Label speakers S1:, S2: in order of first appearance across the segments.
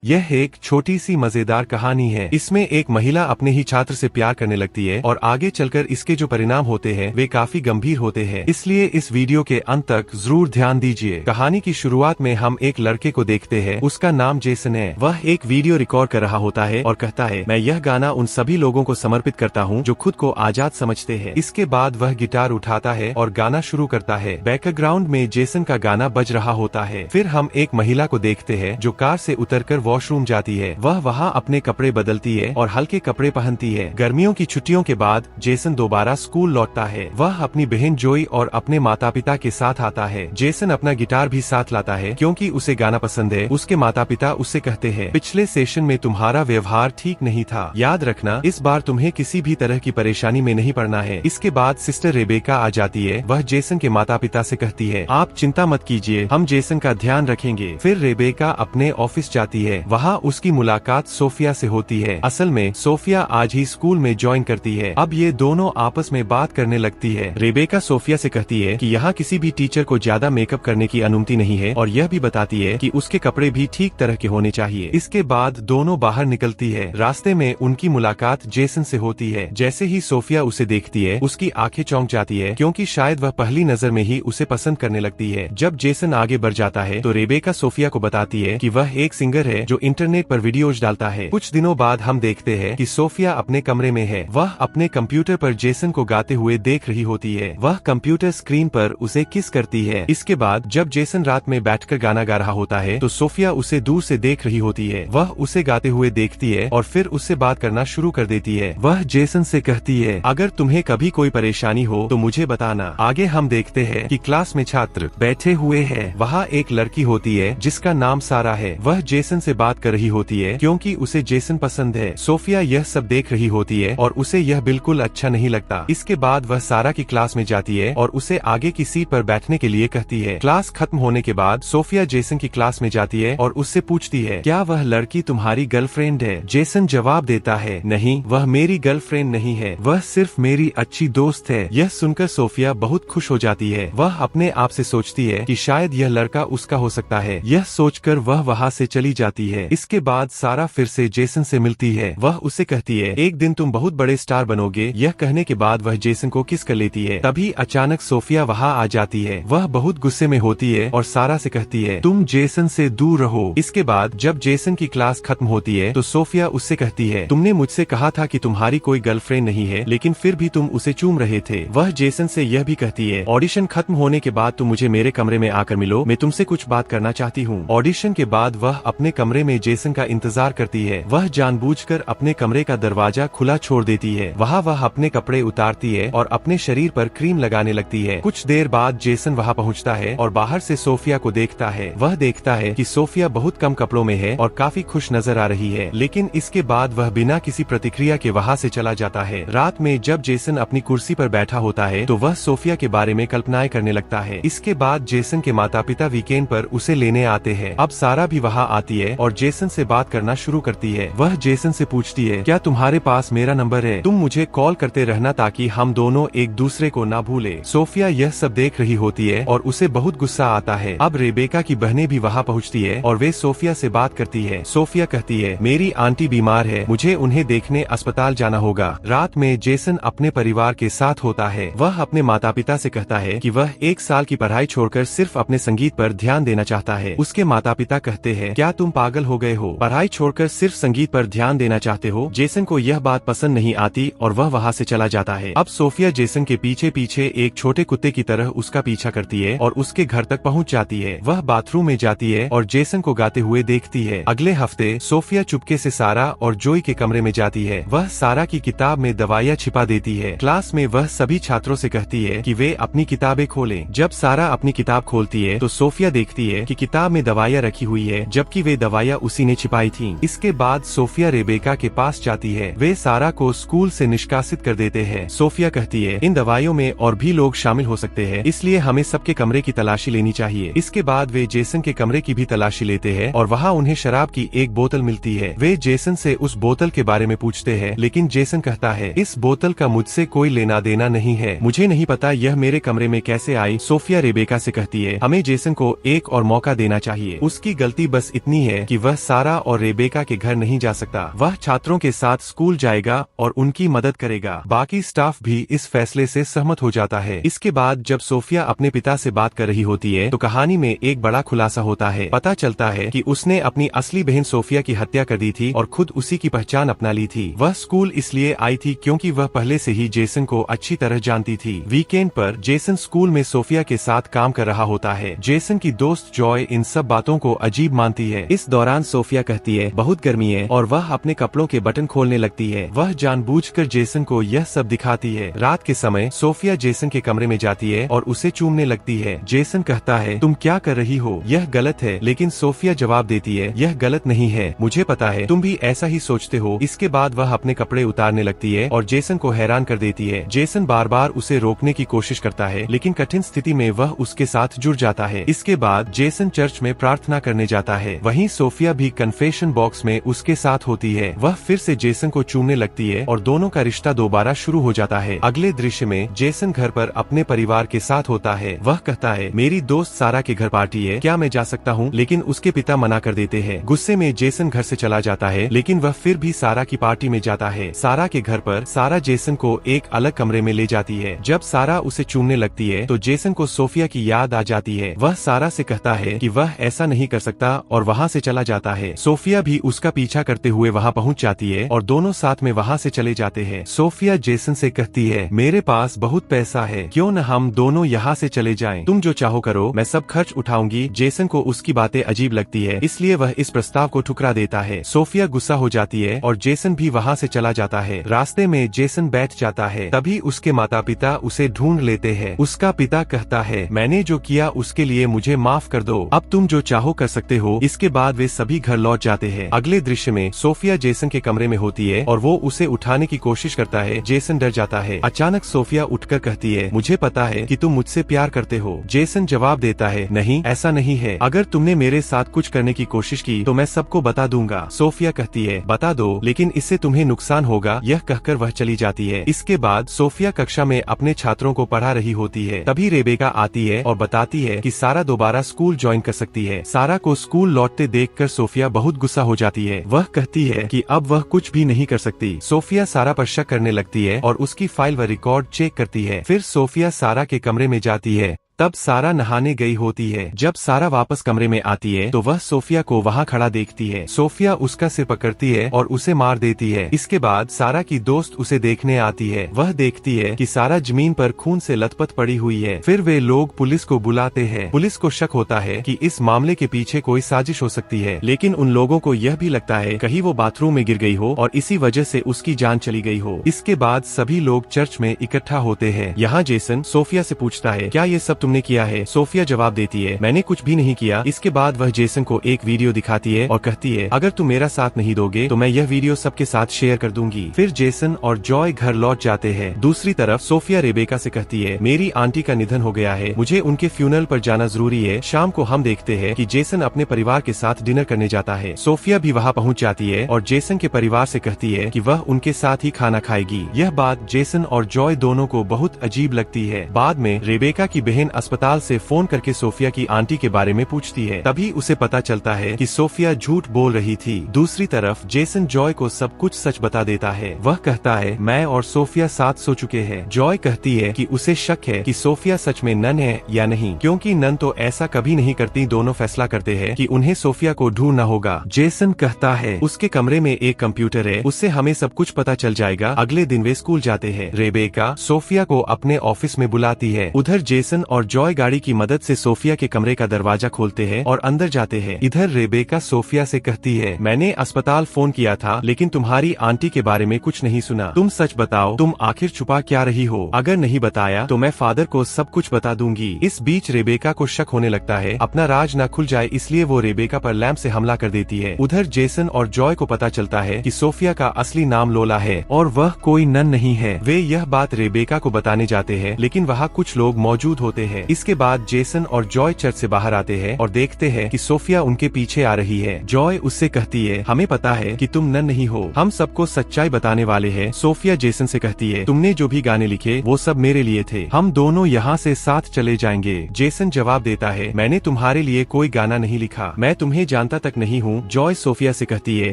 S1: यह एक छोटी सी मजेदार कहानी है। इसमें एक महिला अपने ही छात्र से प्यार करने लगती है और आगे चलकर इसके जो परिणाम होते हैं वे काफी गंभीर होते हैं। इसलिए इस वीडियो के अंत तक जरूर ध्यान दीजिए। कहानी की शुरुआत में हम एक लड़के को देखते हैं। उसका नाम जेसन है। वह एक वीडियो रिकॉर्ड कर रहा होता है और कहता है, मैं यह गाना उन सभी लोगों को समर्पित करता हूँ जो खुद को आजाद समझते हैं। इसके बाद वह गिटार उठाता है और गाना शुरू करता है। बैकग्राउंड में जेसन का गाना बज रहा होता है। फिर हम एक महिला को देखते हैं जो कार से उतरकर वॉशरूम जाती है। वह वहाँ अपने कपड़े बदलती है और हल्के कपड़े पहनती है। गर्मियों की छुट्टियों के बाद जेसन दोबारा स्कूल लौटता है। वह अपनी बहन जोई और अपने माता पिता के साथ आता है। जेसन अपना गिटार भी साथ लाता है क्योंकि उसे गाना पसंद है। उसके माता पिता उससे कहते हैं, पिछले सेशन में तुम्हारा व्यवहार ठीक नहीं था, याद रखना इस बार तुम्हें किसी भी तरह की परेशानी में नहीं पड़ना है। इसके बाद सिस्टर रेबेका आ जाती है। वह जेसन के माता पिता से कहती है, आप चिंता मत कीजिए, हम जेसन का ध्यान रखेंगे। फिर रेबेका अपने ऑफिस जाती है। वहाँ उसकी मुलाकात सोफिया से होती है। असल में सोफिया आज ही स्कूल में ज्वाइन करती है। अब ये दोनों आपस में बात करने लगती है। रेबेका सोफिया से कहती है कि यहाँ किसी भी टीचर को ज्यादा मेकअप करने की अनुमति नहीं है और यह भी बताती है कि उसके कपड़े भी ठीक तरह के होने चाहिए। इसके बाद दोनों बाहर निकलती है। रास्ते में उनकी मुलाकात जेसन से होती है। जैसे ही सोफिया उसे देखती है उसकी आंखें चौंक जाती है क्योंकि शायद वह पहली नजर में ही उसे पसंद करने लगती है। जब जेसन आगे बढ़ जाता है तो रेबेका सोफिया को बताती है कि वह एक सिंगर है जो इंटरनेट पर वीडियोज डालता है। कुछ दिनों बाद हम देखते हैं कि सोफिया अपने कमरे में है। वह अपने कंप्यूटर पर जेसन को गाते हुए देख रही होती है। वह कंप्यूटर स्क्रीन पर उसे किस करती है। इसके बाद जब जेसन रात में बैठकर गाना गा रहा होता है तो सोफिया उसे दूर से देख रही होती है। वह उसे गाते हुए देखती है और फिर उससे बात करना शुरू कर देती है। वह जेसन से कहती है, अगर तुम्हें कभी कोई परेशानी हो तो मुझे बताना। आगे हम देखते हैं कि क्लास में छात्र बैठे हुए हैं। वहाँ एक लड़की होती है जिसका नाम सारा है। वह जेसन से बात कर रही होती है क्योंकि उसे जेसन पसंद है। सोफिया यह सब देख रही होती है और उसे यह बिल्कुल अच्छा नहीं लगता। इसके बाद वह सारा की क्लास में जाती है और उसे आगे की सीट पर बैठने के लिए कहती है। क्लास खत्म होने के बाद सोफिया जेसन की क्लास में जाती है और उससे पूछती है, क्या वह लड़की तुम्हारी गर्लफ्रेंड है? जेसन जवाब देता है, नहीं, वह मेरी गर्लफ्रेंड नहीं है, वह सिर्फ मेरी अच्छी दोस्त है। यह सुनकर सोफिया बहुत खुश हो जाती है। वह अपने आप से सोचती है कि शायद यह लड़का उसका हो सकता है। यह सोचकर वह वहाँ से चली जाती है। इसके बाद सारा फिर से जेसन से मिलती है। वह उसे कहती है, एक दिन तुम बहुत बड़े स्टार बनोगे। यह कहने के बाद वह जेसन को किस कर लेती है। तभी अचानक सोफिया वहाँ आ जाती है। वह बहुत गुस्से में होती है और सारा से कहती है, तुम जेसन से दूर रहो। इसके बाद जब जेसन की क्लास खत्म होती है तो सोफिया उससे कहती है, तुमने मुझसे कहा था कि तुम्हारी कोई गर्लफ्रेंड नहीं है, लेकिन फिर भी तुम उसे चूम रहे थे। वह जेसन से यह भी कहती है, ऑडिशन खत्म होने के बाद तुम मुझे मेरे कमरे में आकर मिलो, मैं तुमसे कुछ बात करना चाहती हूँ। ऑडिशन के बाद वह अपने कमरे में जेसन का इंतजार करती है। वह जानबूझकर अपने कमरे का दरवाजा खुला छोड़ देती है। वहाँ वह अपने कपड़े उतारती है और अपने शरीर पर क्रीम लगाने लगती है। कुछ देर बाद जेसन वहाँ पहुँचता है और बाहर से सोफिया को देखता है। वह देखता है कि सोफिया बहुत कम कपड़ों में है और काफी खुश नजर आ रही है, लेकिन इसके बाद वह बिना किसी प्रतिक्रिया के वहाँ से चला जाता है। रात में जब जेसन अपनी कुर्सी पर बैठा होता है तो वह सोफिया के बारे में कल्पनाएं करने लगता है। इसके बाद जेसन के माता पिता वीकेंड पर उसे लेने आते हैं। अब सारा भी वहाँ आती है और जेसन से बात करना शुरू करती है। वह जेसन से पूछती है, क्या तुम्हारे पास मेरा नंबर है? तुम मुझे कॉल करते रहना ताकि हम दोनों एक दूसरे को ना भूले। सोफिया यह सब देख रही होती है और उसे बहुत गुस्सा आता है। अब रेबेका की बहनें भी वहाँ पहुँचती है और वे सोफिया से बात करती है। सोफिया कहती है, मेरी आंटी बीमार है, मुझे उन्हें देखने अस्पताल जाना होगा। रात में जेसन अपने परिवार के साथ होता है। वह अपने माता पिता से कहता है कि वह 1 साल की पढ़ाई छोड़कर सिर्फ अपने संगीत पर ध्यान देना चाहता है। उसके माता पिता कहते हैं, क्या तुम पागल हो गए हो? पढ़ाई छोड़कर सिर्फ संगीत पर ध्यान देना चाहते हो? जेसन को यह बात पसंद नहीं आती और वह वहाँ से चला जाता है। अब सोफिया जेसन के पीछे पीछे एक छोटे कुत्ते की तरह उसका पीछा करती है और उसके घर तक पहुँच जाती है। वह बाथरूम में जाती है और जेसन को गाते हुए देखती है। अगले हफ्ते सोफिया चुपके से सारा और जोई के कमरे में जाती है। वह सारा की किताब में दवाइयाँ छिपा देती है। क्लास में वह सभी छात्रों से कहती है कि वे अपनी किताबें खोलें। जब सारा अपनी किताब खोलती है तो सोफिया देखती है कि किताब में दवाइयाँ रखी हुई है, जबकि वे दवाइयाँ उसी ने छिपाई थीं। इसके बाद सोफिया रेबेका के पास जाती है। वे सारा को स्कूल से निष्कासित कर देते हैं। सोफिया कहती है, इन दवाइयों में और भी लोग शामिल हो सकते हैं, इसलिए हमें सबके कमरे की तलाशी लेनी चाहिए। इसके बाद वे जेसन के कमरे की भी तलाशी लेते हैं और वहाँ उन्हें शराब की एक बोतल मिलती है। वे जेसन से उस बोतल के बारे में पूछते हैं, लेकिन जेसन कहता है, इस बोतल का मुझसे कोई लेना देना नहीं है, मुझे नहीं पता यह मेरे कमरे में कैसे आई। सोफिया रेबेका से कहती है, हमें जेसन को एक और मौका देना चाहिए। उसकी गलती बस इतनी है कि वह सारा और रेबेका के घर नहीं जा सकता। वह छात्रों के साथ स्कूल जाएगा और उनकी मदद करेगा। बाकी स्टाफ भी इस फैसले से सहमत हो जाता है। इसके बाद जब सोफिया अपने पिता से बात कर रही होती है तो कहानी में एक बड़ा खुलासा होता है। पता चलता है कि उसने अपनी असली बहन सोफिया की हत्या कर दी थी और खुद उसी की पहचान अपना ली थी। वह स्कूल इसलिए आई थी क्योंकि वह पहले से ही जेसन को अच्छी तरह जानती थी। वीकेंड पर जेसन स्कूल में सोफिया के साथ काम कर रहा होता है। जेसन की दोस्त जॉय इन सब बातों को अजीब मानती है। इस दौरान सोफिया कहती है बहुत गर्मी है और वह अपने कपड़ों के बटन खोलने लगती है। वह जानबूझकर जेसन को यह सब दिखाती है। रात के समय सोफिया जेसन के कमरे में जाती है और उसे चूमने लगती है। जेसन कहता है तुम क्या कर रही हो, यह गलत है। लेकिन सोफिया जवाब देती है यह गलत नहीं है, मुझे पता है तुम भी ऐसा ही सोचते हो। इसके बाद वह अपने कपड़े उतारने लगती है और जेसन को हैरान कर देती है। जेसन बार बार उसे रोकने की कोशिश करता है लेकिन कठिन स्थिति में वह उसके साथ जुड़ जाता है। इसके बाद जेसन चर्च में प्रार्थना करने जाता है। वहीं सोफिया भी कन्फेशन बॉक्स में उसके साथ होती है। वह फिर से जेसन को चूमने लगती है और दोनों का रिश्ता दोबारा शुरू हो जाता है। अगले दृश्य में जेसन घर पर अपने परिवार के साथ होता है। वह कहता है मेरी दोस्त सारा के घर पार्टी है, क्या मैं जा सकता हूँ? लेकिन उसके पिता मना कर देते हैं। गुस्से में जेसन घर से चला जाता है लेकिन वह फिर भी सारा की पार्टी में जाता है। सारा के घर पर सारा जेसन को एक अलग कमरे में ले जाती है। जब सारा उसे चूमने लगती है तो जेसन को सोफिया की याद आ जाती है। वह सारा से कहता है कि वह ऐसा नहीं कर सकता और वहाँ से चला जाता है। सोफिया भी उसका पीछा करते हुए वहाँ पहुँच जाती है और दोनों साथ में वहाँ से चले जाते हैं। सोफिया जेसन से कहती है मेरे पास बहुत पैसा है, क्यों न हम दोनों यहाँ से चले जाएं? तुम जो चाहो करो, मैं सब खर्च उठाऊंगी। जेसन को उसकी बातें अजीब लगती है इसलिए वह इस प्रस्ताव को ठुकरा देता है। सोफिया गुस्सा हो जाती है और जेसन भी वहाँ से चला जाता है। रास्ते में जेसन बैठ जाता है, तभी उसके माता पिता उसे ढूंढ लेते हैं। उसका पिता कहता है मैंने जो किया उसके लिए मुझे माफ कर दो, अब तुम जो चाहो कर सकते हो। इसके बाद वे सभी घर लौट जाते हैं। अगले दृश्य में सोफिया जेसन के कमरे में होती है और वो उसे उठाने की कोशिश करता है। जेसन डर जाता है। अचानक सोफिया उठकर कहती है मुझे पता है कि तुम मुझसे प्यार करते हो। जेसन जवाब देता है नहीं, ऐसा नहीं है, अगर तुमने मेरे साथ कुछ करने की कोशिश की तो मैं सबको बता दूंगा। सोफिया कहती है बता दो, लेकिन इससे तुम्हें नुकसान होगा। यह कहकर वह चली जाती है। इसके बाद सोफिया कक्षा में अपने छात्रों को पढ़ा रही होती है। तभी रेबेका आती है और बताती है कि सारा दोबारा स्कूल ज्वाइन कर सकती है। सारा को स्कूल लौटते देखकर सोफिया बहुत गुस्सा हो जाती है। वह कहती है कि अब वह कुछ भी नहीं कर सकती। सोफिया सारा पर शक करने लगती है और उसकी फाइल व रिकॉर्ड चेक करती है। फिर सोफिया सारा के कमरे में जाती है। तब सारा नहाने गई होती है। जब सारा वापस कमरे में आती है तो वह सोफिया को वहाँ खड़ा देखती है। सोफिया उसका सिर पकड़ती है और उसे मार देती है। इसके बाद सारा की दोस्त उसे देखने आती है। वह देखती है कि सारा जमीन पर खून से लथपथ पड़ी हुई है। फिर वे लोग पुलिस को बुलाते हैं। पुलिस को शक होता है कि इस मामले के पीछे कोई साजिश हो सकती है, लेकिन उन लोगों को यह भी लगता है कहीं वो बाथरूम में गिर गई हो और इसी वजह से उसकी जान चली गई हो। इसके बाद सभी लोग चर्च में इकट्ठा होते हैं। यहाँ जेसन सोफिया से पूछता है क्या ये सब तुमने किया है? सोफिया जवाब देती है मैंने कुछ भी नहीं किया। इसके बाद वह जेसन को एक वीडियो दिखाती है और कहती है अगर तुम मेरा साथ नहीं दोगे तो मैं यह वीडियो सबके साथ शेयर कर दूंगी। फिर जेसन और जॉय घर लौट जाते हैं। दूसरी तरफ सोफिया रेबेका से कहती है मेरी आंटी का निधन हो गया है, मुझे उनके फ्यूनरल पर जाना जरूरी है। शाम को हम देखते हैं कि जेसन अपने परिवार के साथ डिनर करने जाता है। सोफिया भी वहाँ पहुँच जाती है और जेसन के परिवार से कहती है कि वह उनके साथ ही खाना खाएगी। यह बात जेसन और जॉय दोनों को बहुत अजीब लगती है। बाद में रेबेका की बहन अस्पताल से फोन करके सोफिया की आंटी के बारे में पूछती है। तभी उसे पता चलता है कि सोफिया झूठ बोल रही थी। दूसरी तरफ जेसन जॉय को सब कुछ सच बता देता है। वह कहता है मैं और सोफिया साथ सो चुके हैं। जॉय कहती है कि उसे शक है कि सोफिया सच में नन है या नहीं, क्योंकि नन तो ऐसा कभी नहीं करती। दोनों फैसला करते हैं कि उन्हें सोफिया को ढूंढना होगा। जेसन कहता है उसके कमरे में एक कंप्यूटर है, उससे हमें सब कुछ पता चल जाएगा। अगले दिन वे स्कूल जाते हैं। रेबेका सोफिया को अपने ऑफिस में बुलाती है। उधर जेसन और जॉय गाड़ी की मदद से सोफिया के कमरे का दरवाजा खोलते हैं और अंदर जाते हैं। इधर रेबेका सोफिया से कहती है मैंने अस्पताल फोन किया था लेकिन तुम्हारी आंटी के बारे में कुछ नहीं सुना। तुम सच बताओ, तुम आखिर छुपा क्या रही हो? अगर नहीं बताया तो मैं फादर को सब कुछ बता दूंगी। इस बीच रेबेका को शक होने लगता है अपना राज न खुल जाए, इसलिए वो रेबेका पर लैंप से हमला कर देती है। उधर जेसन और जॉय को पता चलता है कि सोफिया का असली नाम लोला है और वह कोई नन नहीं है। वे यह बात रेबेका को बताने जाते हैं लेकिन वहाँ कुछ लोग मौजूद होते हैं। है। इसके बाद जेसन और जॉय चर्च से बाहर आते हैं और देखते हैं कि सोफिया उनके पीछे आ रही है। जॉय उससे कहती है, हमें पता है कि तुम नन नहीं हो, हम सबको सच्चाई बताने वाले हैं। सोफिया जेसन से कहती है, तुमने जो भी गाने लिखे वो सब मेरे लिए थे, हम दोनों यहाँ से साथ चले जाएंगे। जेसन जवाब देता है, मैंने तुम्हारे लिए कोई गाना नहीं लिखा, मैं तुम्हें जानता तक नहीं हूँ। जॉय सोफिया से कहती है,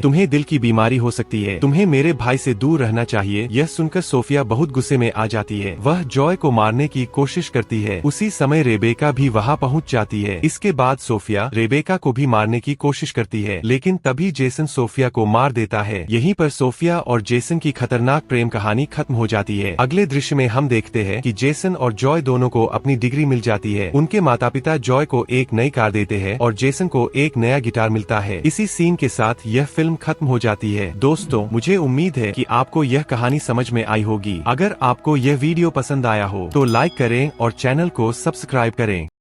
S1: तुम्हें दिल की बीमारी हो सकती है, तुम्हें मेरे भाई से दूर रहना चाहिए। यह सुनकर सोफिया बहुत गुस्से में आ जाती है, वह जॉय को मारने की कोशिश करती है। उसी समय रेबेका भी वहाँ पहुँच जाती है। इसके बाद सोफिया रेबेका को भी मारने की कोशिश करती है, लेकिन तभी जेसन सोफिया को मार देता है। यहीं पर सोफिया और जेसन की खतरनाक प्रेम कहानी खत्म हो जाती है। अगले दृश्य में हम देखते हैं कि जेसन और जॉय दोनों को अपनी डिग्री मिल जाती है। उनके माता पिता जॉय को एक नई कार देते हैं और जेसन को एक नया गिटार मिलता है। इसी सीन के साथ यह फिल्म खत्म हो जाती है। दोस्तों, मुझे उम्मीद है कि आपको यह कहानी समझ में आई होगी। अगर आपको यह वीडियो पसंद आया हो तो लाइक करें और चैनल को सब्सक्राइब करें।